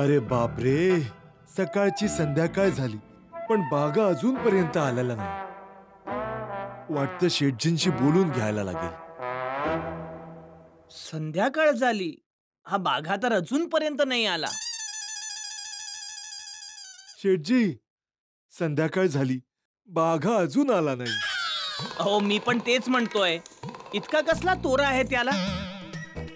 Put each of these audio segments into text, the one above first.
अरे बापरे, सकाळची संध्याकाळ झाली पण बागा अजूनपर्यंत आलेला नाही. वाटतं शेठजींशी बोलून घ्यायला लागेल. संध्याकाळ झाली, हा बाघा तर अजूनपर्यंत नाही आला. शेठजी, संध्याकाळ झाली, बाघा अजून आला नाही. अहो, मी पण तेच म्हणतोय, इतका कसला तोरा आहे त्याला?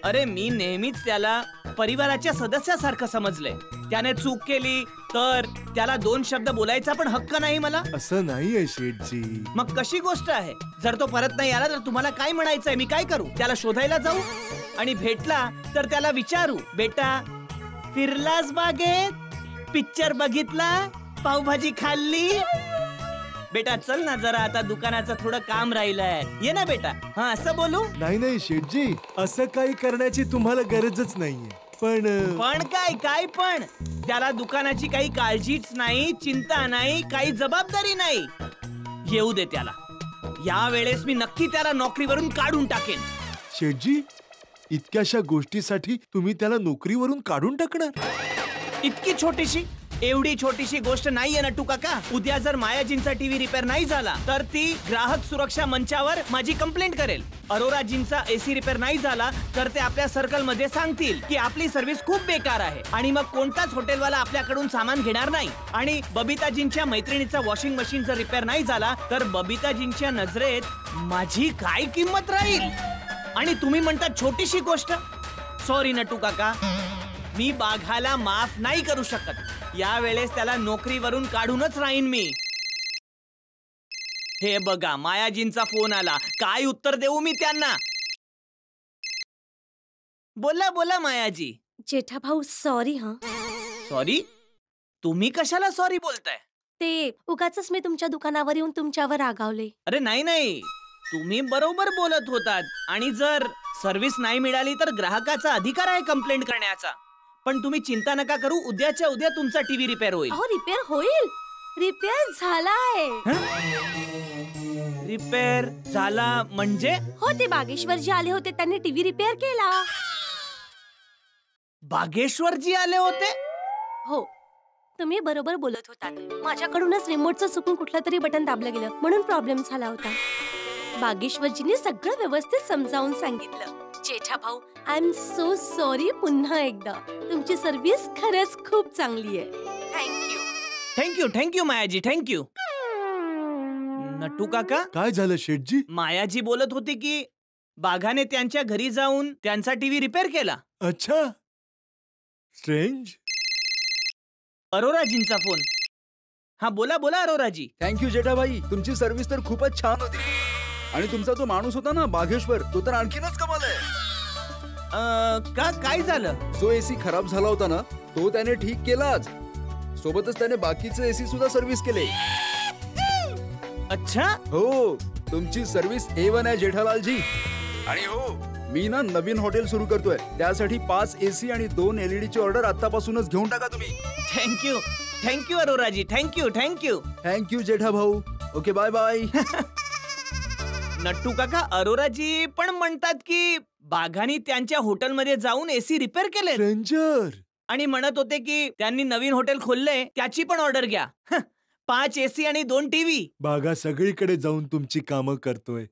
अरे, मी नेहमीच त्याला परिवाराच्या सदस्यासारखं समजलंय. त्याने चूक केली तर त्याला 2 शब्द बोलायचा पण हक्क नाही मला? असं नाहीये शेठजी. मग कशी गोष्ट आहे? जर तो परत नाही आला तर तुम्हाला काय म्हणायचंय? मी काय करू? त्याला शोधायला जाऊ आणि भेटला तर त्याला विचारू, बेटा फिरलास बागेत, पिक्चर बघितला, पावभाजी खाल्ली? बेटा चल ना जरा, आता दुकानाचं थोडं काम राहिलंय, ये ना बेटा. हा, असं बोलू? नाही शेठजी, असं काही करण्याची तुम्हाला गरजच नाहीये. पण काय पण? त्याला दुकानाची काही काळजीच नाही, चिंता नाही, काही जबाबदारी नाही. येऊ दे त्याला. या वेळेस मी नक्की त्याला नोकरीवरून काढून टाकेन. शेठजी, इतक्याशा गोष्टीसाठी तुम्ही त्याला नोकरीवरून काढून टाकणार? इतकी छोटीशी, एवढी छोटीशी गोष्ट नाहीये नट्टू काका. उद्या जर मायाजींचा टीव्ही रिपेअर नाही झाला तर ती ग्राहक सुरक्षा मंचावर माझी कंप्लेंट करेल. अरोराजींचा एसी रिपेअर नाही झाला तर ते आपल्या सर्कल मध्ये सांगतील की आपली सर्व्हिस खूप बेकार आहे आणि मग कोणताच हॉटेलवाला आपल्याकडून सामान घेणार नाही. आणि बबिताजींच्या मैत्रिणीचा वॉशिंग मशीन जर रिपेअर नाही झाला तर बबिताजींच्या नजरेत माझी काय किंमत राहील? आणि तुम्ही म्हणता छोटीशी गोष्ट? सॉरी नट्टू काका, मी बाघाला माफ नाही करू शकत. या वेळेस त्याला नोकरीवरून काढूनच राहीन मी. हे बघा, मायाजींचा फोन आला. काय उत्तर देऊ मी त्यांना? बोला बोला मायाजी. जेठा भाऊ, सॉरी. सॉरी? तुम्ही कशाला सॉरी बोलताय? ते उगाचच मी तुमच्या दुकानावर येऊन तुमच्यावर रागावले. अरे नाही, तुम्ही बरोबर बोलत होतात. आणि जर सर्व्हिस नाही मिळाली तर ग्राहकाचा अधिकार आहे कंप्लेंट करण्याचा. पण तुम्ही चिंता नका करू, उद्याच्या उद्या तुमचा टीव्ही रिपेअर होईल. अहो, रिपेअर होईल? रिपेअर झालाय. रिपेअर झाला म्हणजे? हो, ते बागेश्वरजी आले होते, त्यांनी टीव्ही रिपेअर केला. बागेश्वरजी आले होते? हो, तुम्ही बरोबर बोलत होतात. माझ्याकडूनच रिमोटचं चुकून कुठलं तरी बटन दाबलं गेलं म्हणून प्रॉब्लेम झाला होता. बागेश्वरजीने सगळं व्यवस्थित समजावून सांगितलं. जेठा भाऊ, आय एम सो सॉरी. पुन्हा एकदा तुमची सर्व्हिस खरंच खूप चांगली आहे. Thank you मायाजी, thank you. नट्टू काका, काय झालं शेठजी? मायाजी बोलत होती की बाघाने त्यांच्या घरी जाऊन त्यांचा टीव्ही रिपेअर केला. अच्छा, स्ट्रेंज. अरोराजींचा फोन. हा, बोला बोला अरोराजी. थँक्यू जेठाभाई, तुमची सर्व्हिस तर खूपच छान होती. आणि तुमचा जो माणूस होता ना बागेश्वर, तो तर आणखीनच कमाल आहे. काय झालं? जो एसी खराब झाला होता ना, तो त्याने ठीक केलाच. सोबतच त्याने बाकीचे एसी सुद्धा सर्व्हिस केले. अच्छा. हो, तुमची सर्व्हिस A1 आहे जेठालालजी. आणि हो, मी ना नवीन हॉटेल सुरू करतोय. त्यासाठी 5 एसी आणि 2 LED ची ऑर्डर आतापासूनच घेऊन टाका तुम्ही. थँक्यू अरोराजी, थँक्यू जेठा भाऊ. Okay, bye bye. नट्टू काका, अरोराजी पण म्हणतात की बाघानी त्यांच्या हॉटेलमध्ये जाऊन एसी रिपेअर केले. रेंजर. आणि म्हणत होते की त्यांनी नवीन हॉटेल खोलले, त्याची पण ऑर्डर घ्या. 5 एसी आणि 2 टीव्ही. बागा सगळीकडे जाऊन तुमची कामं करतोय,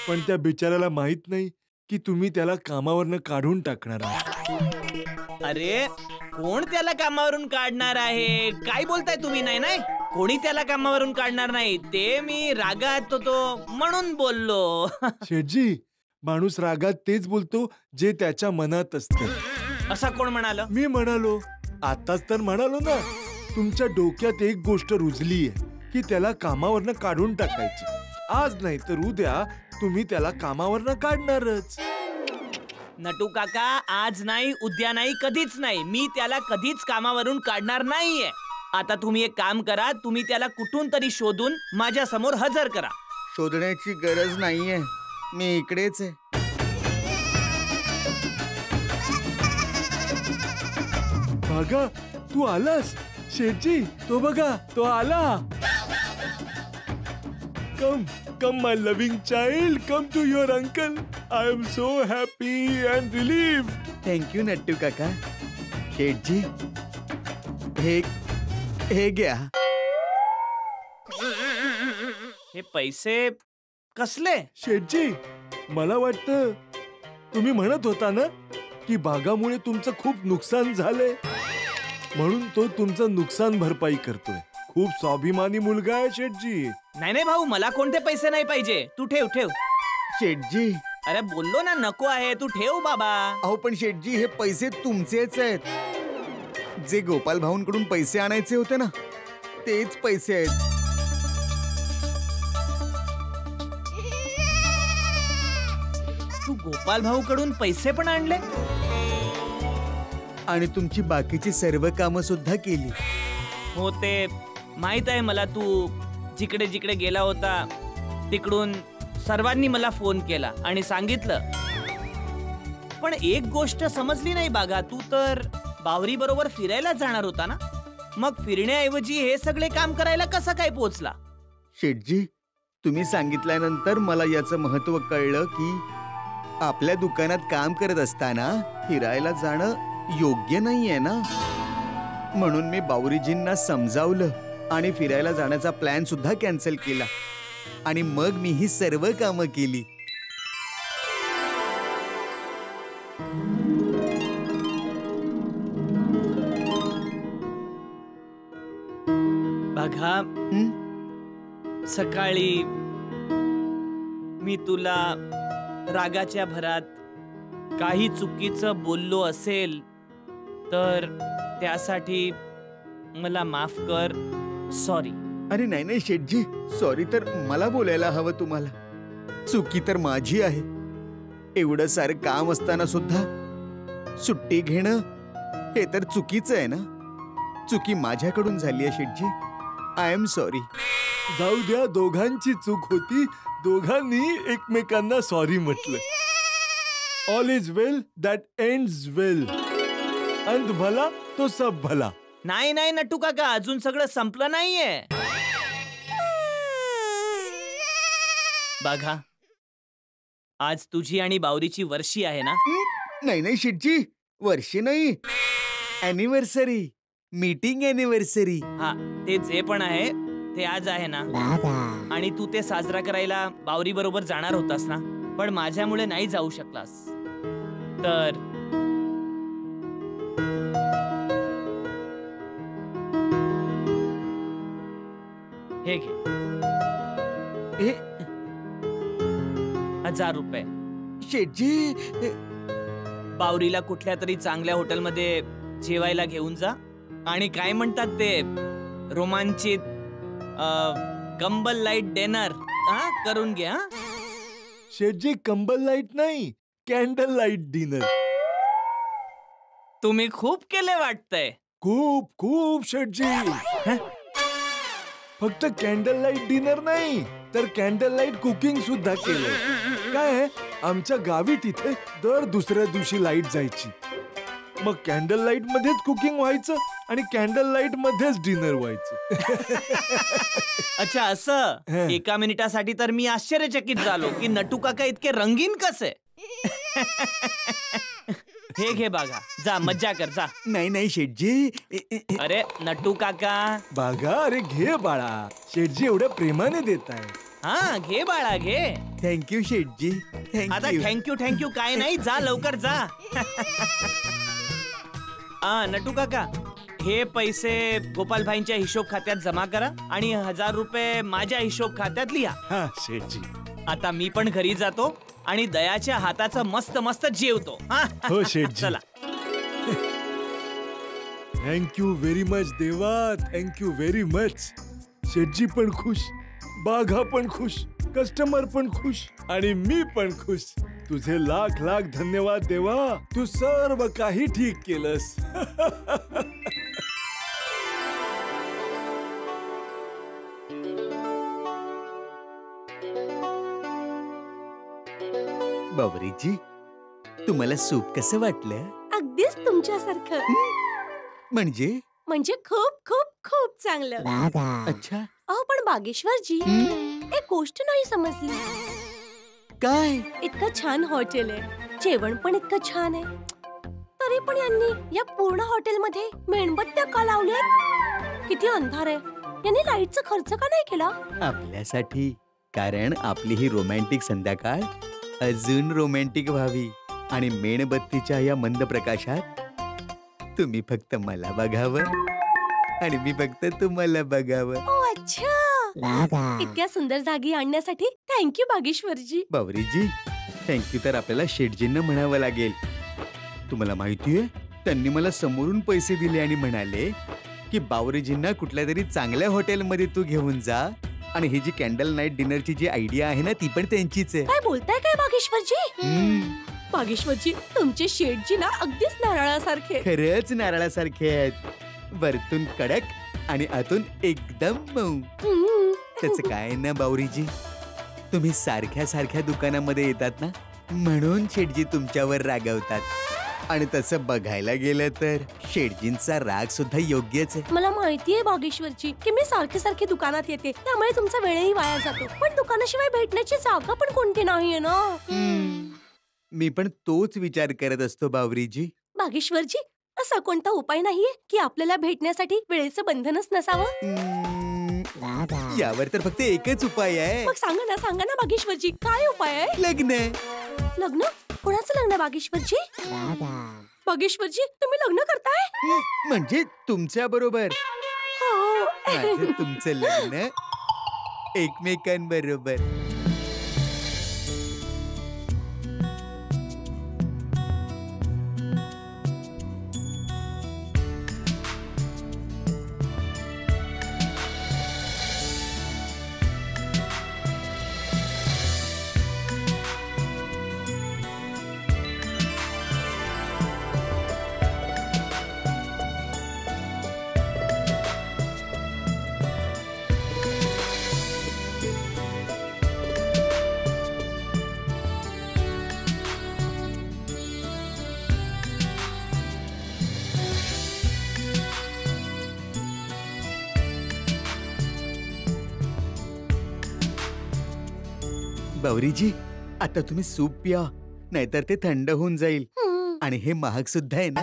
पण त्या बिचाराला माहित नाही की तुम्ही त्याला कामावरनं काढून टाकणार आहात. अरे, कोण त्याला कामावरून काढणार आहे? काय बोलताय तुम्ही? नाही, कोणी त्याला कामावरून काढणार नाही. ते मी रागात होतो म्हणून बोललो. शेठजी, माणूस रागात तेच बोलतो जे त्याच्या मनात असतं. असा कोण म्हणाल? मी म्हणालो. आताच तर म्हणालो ना. तुमच्या डोक्यात एक गोष्ट रुजलीये की त्याला कामावरनं काढून टाकायची. आज नाही तर उद्या तुम्ही त्याला कामावरनं काढणारच. नटू काका, आज नाही, उद्या नाही, कधीच नाही. मी त्याला कधीच कामावरून काढणार नाहीये. आता तुम्ही एक काम करा, तुम्ही त्याला कुठून तरी शोधून माझ्या समोर हजर करा. शोधण्याची गरज नाहीये, मी इकडेच आहे. बागा, तू आलास? शेठजी, तो बघा, तो आला. Come my loving child, come to your uncle. I am so happy and relieved. Thank you Nattu काका. शेठजी, हे घ्या. हे पैसे कसले? शेठजी, मला वाटतं तुम्ही म्हणत होता ना की बागामुळे तुमचं खूप नुकसान झालंय, म्हणून तो तुमचं नुकसान भरपाई करतोय. खूप स्वाभिमानी मुलगा आहे शेठजी. नाही नाही भाऊ, मला कोणते पैसे नाही पाहिजे. तू ठेव ठेव. शेठजी, अरे बोललो ना नको आहे, तू ठेव बाबा. अहो पण शेठजी, हे पैसे तुमचेच आहेत. जे गोपाल भाऊंकडून पैसे आणायचे होते ना, तेच पैसे आहेत. तू गोपाल भाऊ कडून पैसे पण आणले? आणि तुमची बाकीची सर्व कामं सुद्धा केली. हो ते माहित आहे मला. तू जिकडे जिकडे गेला होता तिकडून सर्वांनी मला फोन केला आणि सांगितलं. पण एक गोष्ट समजली नाही बागा, तू तर बावरी बरोबर फिरायला जाणार होता ना, मग फिरण्याऐवजी हे सगळे काम करायला कसा काय पोहोचला? शेठजी, तुम्ही सांगितल्यानंतर मला याचं महत्व कळलं की आपल्या दुकानात काम करत असताना फिरायला जाणं योग्य नाहीये ना. म्हणून मी बावरीजींना समजावलं आणि फिरायला जाण्याचा प्लॅन सुद्धा कॅन्सल केला. आणि मग मी ही सर्व कामं केली. बघा, सकाळी मी तुला रागाच्या भरात काही चुकीचं बोललो असेल तर त्यासाठी मला माफ कर. सॉरी. अरे नाही नाही शेठजी, सॉरी तर मला बोलायला हवं तुम्हाला. चुकी तर माझी आहे. एवढं सारं काम असताना सुद्धा सुट्टी घेणं हे तर चुकीचं आहे ना. चुकी माझ्याकडून झाली आहे शेठजी. I am sorry. जाऊ द्या, दोघांची चूक होती. दोघांनी एकमेकांना सॉरी म्हटलं. All is well that ends well. अंत भला तो सब भला. नाही नाही नटू काका, अजून सगळं संपलं नाहीये. बघा, आज तुझी आणि बावरीची वर्षी आहे ना. नाही नाही शेठजी, वर्षी नाही, अॅनिव्हर्सरी. Meeting anniversary. हा, ते जे पण आहे ते आज आहे ना. आणि तू ते साजरा करायला बावरी बरोबर जाणार होतास ना, पण माझ्यामुळे नाही जाऊ शकलास. तर हे घे. हे 1000 रुपये. शेठजी, बावरीला कुठल्या तरी चांगल्या हॉटेलमध्ये जेवायला घेऊन जा. आणि काय म्हणतात ते रोमांचित कंबल लाईट डिनर करून घ्या. शेठजी, कंबल लाईट नाही, कॅन्डल लाईट डिनर. तुम्ही खूप केले वाटतंय. खूप खूप शेठजी. फक्त कॅन्डल लाईट डिनर नाही तर कॅन्डल लाईट कुकिंग सुद्धा केलं. काय आहे, आमच्या गावी तिथे दर दुसऱ्या दिवशी लाईट जायची. मग कॅन्डल लाईट मध्येच कुकिंग व्हायचं आणि कॅन्डल लाईट मध्येच डिनर व्हायचं. अच्छा, असं. एका मिनिटासाठी तर मी आश्चर्यचकित झालो की नटू काका इतके रंगीन कसे. हे घे बागा, जा मज्जा कर जा. नाही नाही शेठजी. अरे नटू काका. बागा, अरे घे बाळा, शेठजी एवढ्या प्रेमाने देत आहे. हा घे बाळा घे. थँक्यू शेठजी. आता थँक्यू थँक्यू काय नाही, जा लवकर जा. नटू काका, हे पैसे गोपाल भाईंच्या हिशोब खात्यात जमा करा आणि 1000 रुपये माझ्या हिशोब खात्यात लिहा. हा शेठजी. आता मी पण घरी जातो आणि दयाच्या हाताचं मस्त मस्त जेवतो. हो शेठजी. चला. थँक्यू व्हेरी मच देवा, थँक्यू व्हेरी मच. शेठजी पण खुश, बाघा पण खुश, कस्टमर पण खुश आणि मी पण खुश. तुझे लाख लाख धन्यवाद देवा, तू सर्व काही ठीक केलंस. बावरीजी, तुम्हाला सूप कसं वाटलं? अगदीच तुमच्यासारखं. म्हणजे खूप खूप खूप चांगलं. अच्छा. अहो पण बागेश्वरजी, एक गोष्ट नाही समजली. काय? इतकं छान हॉटेल आहे, जेवण पण इतकं छान आहे, तरी पण यांनी या पूर्ण हॉटेलमध्ये मेणबत्त्या का लावल्यात? किती अंधार आहे. यांनी लाईटचा खर्च का नाही केला? आपल्यासाठी, कारण आपली ही रोमॅन्टिक संध्याकाळ अजून रोमॅन्टिक व्हावी आणि मेणबत्तीच्या या मंद प्रकाशात तुम्ही फक्त मला बघावं आणि मी फक्त तुम्हाला बघावं. ओ अच्छा, इतक्या सुंदर जागी आणण्यासाठी थँक्यू बागेश्वरजी. बावरीजी, थँक्यू तर आपल्याला शेठजींना म्हणावं लागेल. तुम्हाला माहितीये, त्यांनी मला समोरून पैसे दिले आणि म्हणाले की बावरीजींना कुठल्या तरी चांगल्या हॉटेलमध्ये तू घेऊन जा आणि ही जी कॅन्डल नाईट डिनरची जी आयडिया आहे ना ती पण त्यांचीच आहे. काय बोलताय काय बागेश्वरजी? बागेश्वरजी, तुमचे शेठजी ना अगदीच नारळासारखे. खरंच नारळासारखे आहेत, वरतून कडक आणि आतून एकदम मऊ. त्याचं काय ना बावरीजी, तुम्ही सारख्या सारख्या दुकानामध्ये येतात ना म्हणून शेठजी तुमच्यावर रागवतात. आणि तसं बघायला गेलं तर शेठजींचा राग सुद्धा योग्यच आहे. मला माहितीये बागेश्वरजी की मी सारखे सारखे दुकानात येते, त्यामुळे तुमचा वेळही वाया जातो. पण दुकानाशिवाय भेटण्याची जागा पण कोणती नाहीये ना. मी पण तोच विचार करत असतो बावरीजी. बागेश्वरजी, असा कोणता उपाय नाहीये की आपल्याला भेटण्यासाठी वेळेचं बंधनच नसावं? यावर तर फक्त एकच उपाय आहे. मग सांगा ना बागेश्वरजी, काय उपाय आहे? लग्न. लग्न? कोणाचं लग्न बागेश्वरजी? बागेश्वरजी, तुम्ही लग्न करताय? म्हणजे तुमच्या बरोबर. हो. माझं तुमचं लग्न एकमेकांबरोबर. बावरीजी, आता तुम्ही सूप प्या, नाहीतर ते थंड होऊन जाईल आणि हे महाग सुद्धा आहे ना.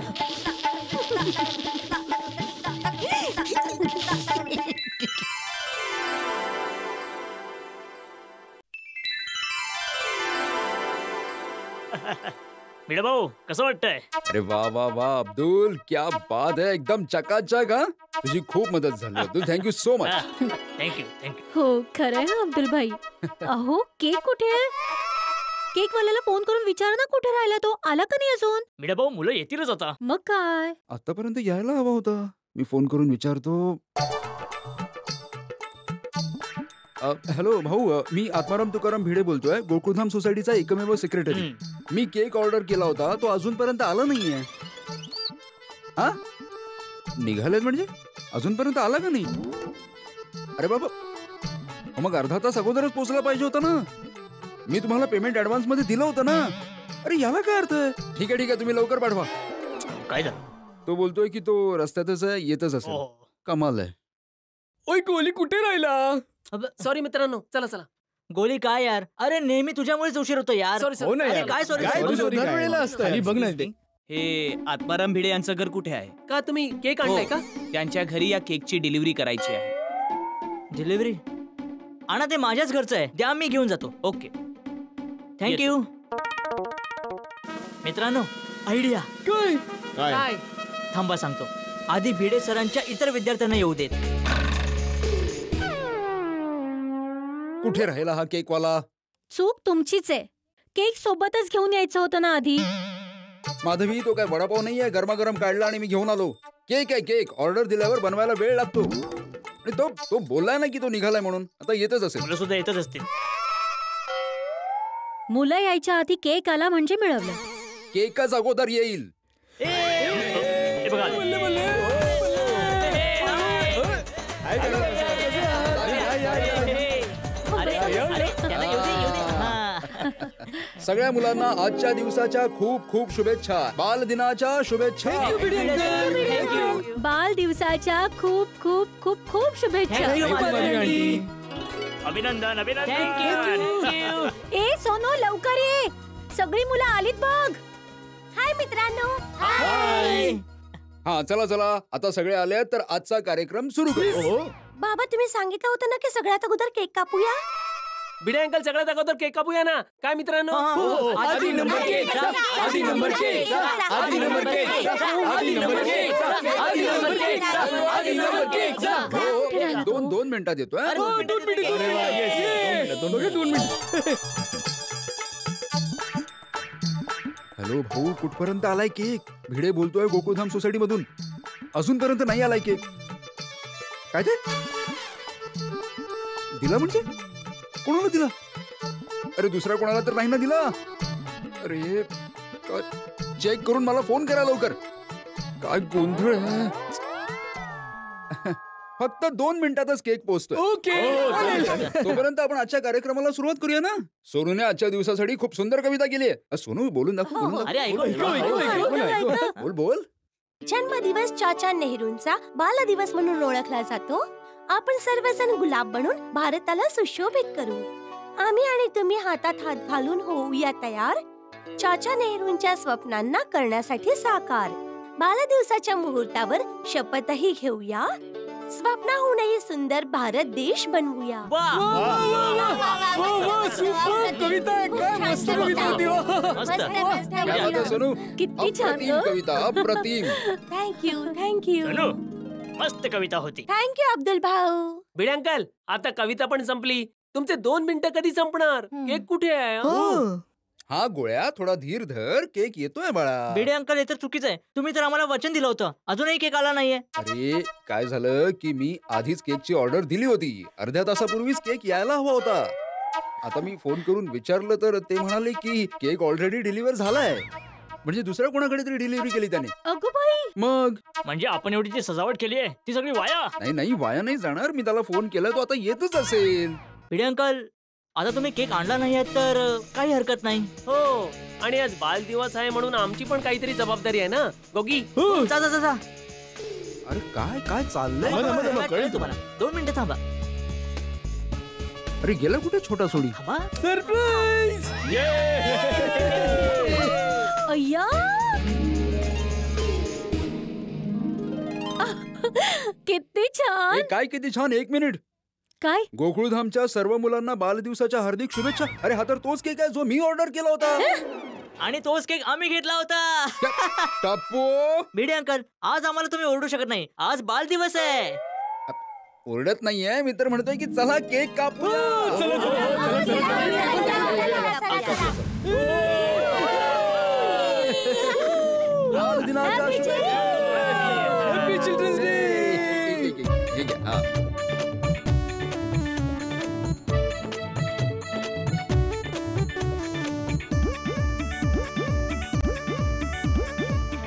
मीरा भाऊ, कसं वाटतंय? अरे वा वा वा अब्दुल, क्या बात है, एकदम चकाचक. हा, तुझी खूप मदत झाली Abdul, thank you so much. Thank you thank you. हो खरंय हा अब्दुल भाई. अहो केक कुठे आहे? केक वाल्याला फोन करून विचार ना कुठे राहिला तो, आला का नाही अजून? मीरा भाऊ, मुलं येतीलच आता. मग काय? आतापर्यंत यायला हवा होता. मी फोन करून विचारतो. हॅलो भाऊ, मी आत्माराम तुकाराम भिडे बोलतोय, गोकुळधाम सोसायटीचा एकमेव सेक्रेटरी. मी केक ऑर्डर केला होता, तो अजूनपर्यंत आला नाहीये. हा, निघालेत म्हणजे अजूनपर्यंत आला का नाही? अरे बाबा, मग अर्धा तास अगोदरच पोहोचला पाहिजे होता ना. मी तुम्हाला पेमेंट ऍडव्हान्स मध्ये दिलं होतं ना. अरे याला काय अर्थ आहे? ठीक आहे तुम्ही लवकर पाठवा. काय झालं? तो बोलतोय की तो रस्त्यातच आहे, येतच असेल. कमाल आहे. ओय, गोली कुठे राहिला? सॉरी मित्रांनो, चला चला. गोली काय यार? अरे नेहमी तुझ्यामुळेच उशीर होतो यार. सॉरी हो ना अरे यार. काय सॉरी? काय सॉरी, तुझं सॉरी. दरवेळेला असतं. खाली बघ ना ते. हे आत्माराम भिडे यांचं घर कुठे आहे? का तुम्ही केक आणलाय का? त्यांच्या घरी या केकची डिलिव्हरी करायची आहे. डिलिव्हरी? आणा, ते माझ्याच घरचं आहे, द्या मी घेऊन जातो. ओके. थँक्यू. मित्रांनो, आयडिया. काय? थांबा सांगतो. आधी भिडे सरांच्या इतर विद्यार्थ्यांना येऊ देत. कुठे राहिला हा केक वाला? चूक तुमचीच आहे. केक सोबतच घेऊन यायचं होतं ना आधी. माधवी, तो काय वडापाव नाहीये, गरमागरम काढला आणि मी घेऊन आलो. केक आहे केक. ऑर्डर दिल्यावर बनवायला वेळ लागतो. आणि तो बोललाय ना की तो निघालाय म्हणून, आता येतच असेल. मुलं सुद्धा येतच असतील. मुलं यायच्या आधी केक आला म्हणजे मिळवलं. केकच अगोदर येईल. हे बघा. त्यांना येऊ दे, येऊ दे. हा. सगळ्या मुलांना आजच्या दिवसाच्या खूप खूप शुभेच्छा. बाल दिनाच्या शुभेच्छा. बाल दिवसाच्या खूप खूप खूप खूप शुभेच्छा. Thank you, Madhavi. अभिनंदन अभिनंदन. ए सोनू, लवकर ये, सगळी मुलं आलीत बघ. हाय मित्रांनो. हा चला चला आता सगळे आले तर आजचा कार्यक्रम सुरू करू. बाबा तुम्ही सांगितलं होतं ना की सगळ्यात अगोदर केक कापूया. भिडे अंकल सगळ्यात अगोदर केक कापूया ना. काय मित्रांनो? आधी नंबर केक, आधी नंबर केक, आधी नंबर केक, आधी नंबर केक, आधी नंबर केक, आधी नंबर केक. दोन मिनिटात येतोय. हॅलो भाऊ, कुठपर्यंत आलाय केक? भिडे बोलतोय गोकुळधाम सोसायटी मधून. अजूनपर्यंत नाही आलाय केक. काय ते दिला म्हणजे कोणाला दिला? अरे दुसऱ्या कोणाला तर नाही ना दिला. अरे चेक करून मला फोन करा लवकर. काय गोंधळ आहे. फक्त 2 मिनिटातच केक पोहोचतोय. तोपर्यंत आपण आजच्या कार्यक्रमाला सुरुवात करूया ना. सोनूने आजच्या दिवसासाठी खूप सुंदर कविता केली आहे. सोनू बोलून दाखव, बोलून दाखव. अरे ऐकू बोल बोल. जन्मदिवस चाचा नेहरूंचा बालदिवस म्हणून ओळखला जातो. आपण सर्वजण गुलाब बनून भारताला सुशोभित करू. आम्ही आणि तुम्ही हातात हात घालून होऊया तयार, चाचा नेहरूंच्या स्वप्नांना करण्यासाठी साकार. बालदिवसाच्या मुहूर्तावर शपथही घेऊया, स्वप्नाहूनही सुंदर भारत देश बनवूया. सोनू किती छान अप्रतिम ग. कविता, अप्रतिम. थँक्यू मस्त कविता होती. थँक्यू अब्दुल भाऊ. भिडे अंकल आता कविता पण संपली. तुमचे 2 मिनिटं कधी संपणार? केक कुठे आहे? हा गोळ्या, थोडा धीर धर. केक येतोय बाळा. भिडे अंकल हे तर चुकीचं आहे. तुम्ही तर आम्हाला वचन दिलं होतं, अजूनही केक आला नाहीये. अरे काय झालं की मी आधीच केकची ऑर्डर दिली होती. अर्ध्या तासापूर्वीच केक यायला हवा होता. आता मी फोन करून विचारलं तर ते म्हणाले की केक ऑलरेडी डिलिव्हर झालाय. म्हणजे दुसऱ्या कोणाकडे तरी डिलिव्हरी केली त्याने. अगो बाई. मग म्हणजे आपण एवढी जी सजावट केली आहे ती सगळी वाया. नाही वाया नाही जाणार. मी त्याला फोन केला, तो आता येतच असेल. भिडे अंकल आता तुम्ही केक आणला नाही तर काही हरकत नाही. हो, आणि आज बालदिवस आहे म्हणून आमची पण काहीतरी जबाबदारी आहे ना गोगी. जा जा जा जा. अरे काय काय चाललंय. कळेल तुम्हाला. 2 मिनिटं थांबा. अरे गेला कुठे छोटा सोडी. थांबा. अय्या किती छान. हे काय किती छान. 1 मिनिट. काय गोकुळधामच्या सर्व मुलांना बालदिवसाच्या हार्दिक शुभेच्छा. अरे हा तर तोच केक आहे जो मी ऑर्डर केला होता. आणि तोच केक आम्ही घेतला होता. टप्पू. भिडे अंकल आज आम्हाला तुम्ही ओरडू शकत नाही. आज बालदिवस आहे. ओरडत नाहीये मी तर म्हणतोय की चला केक कापू. बालदिनाच्या शुभेच्छा. Happy children's day.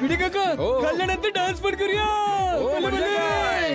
भिडे काका हो. खाल्ल्यानंतर डान्स पण करूया. हो, म्हणजे काय?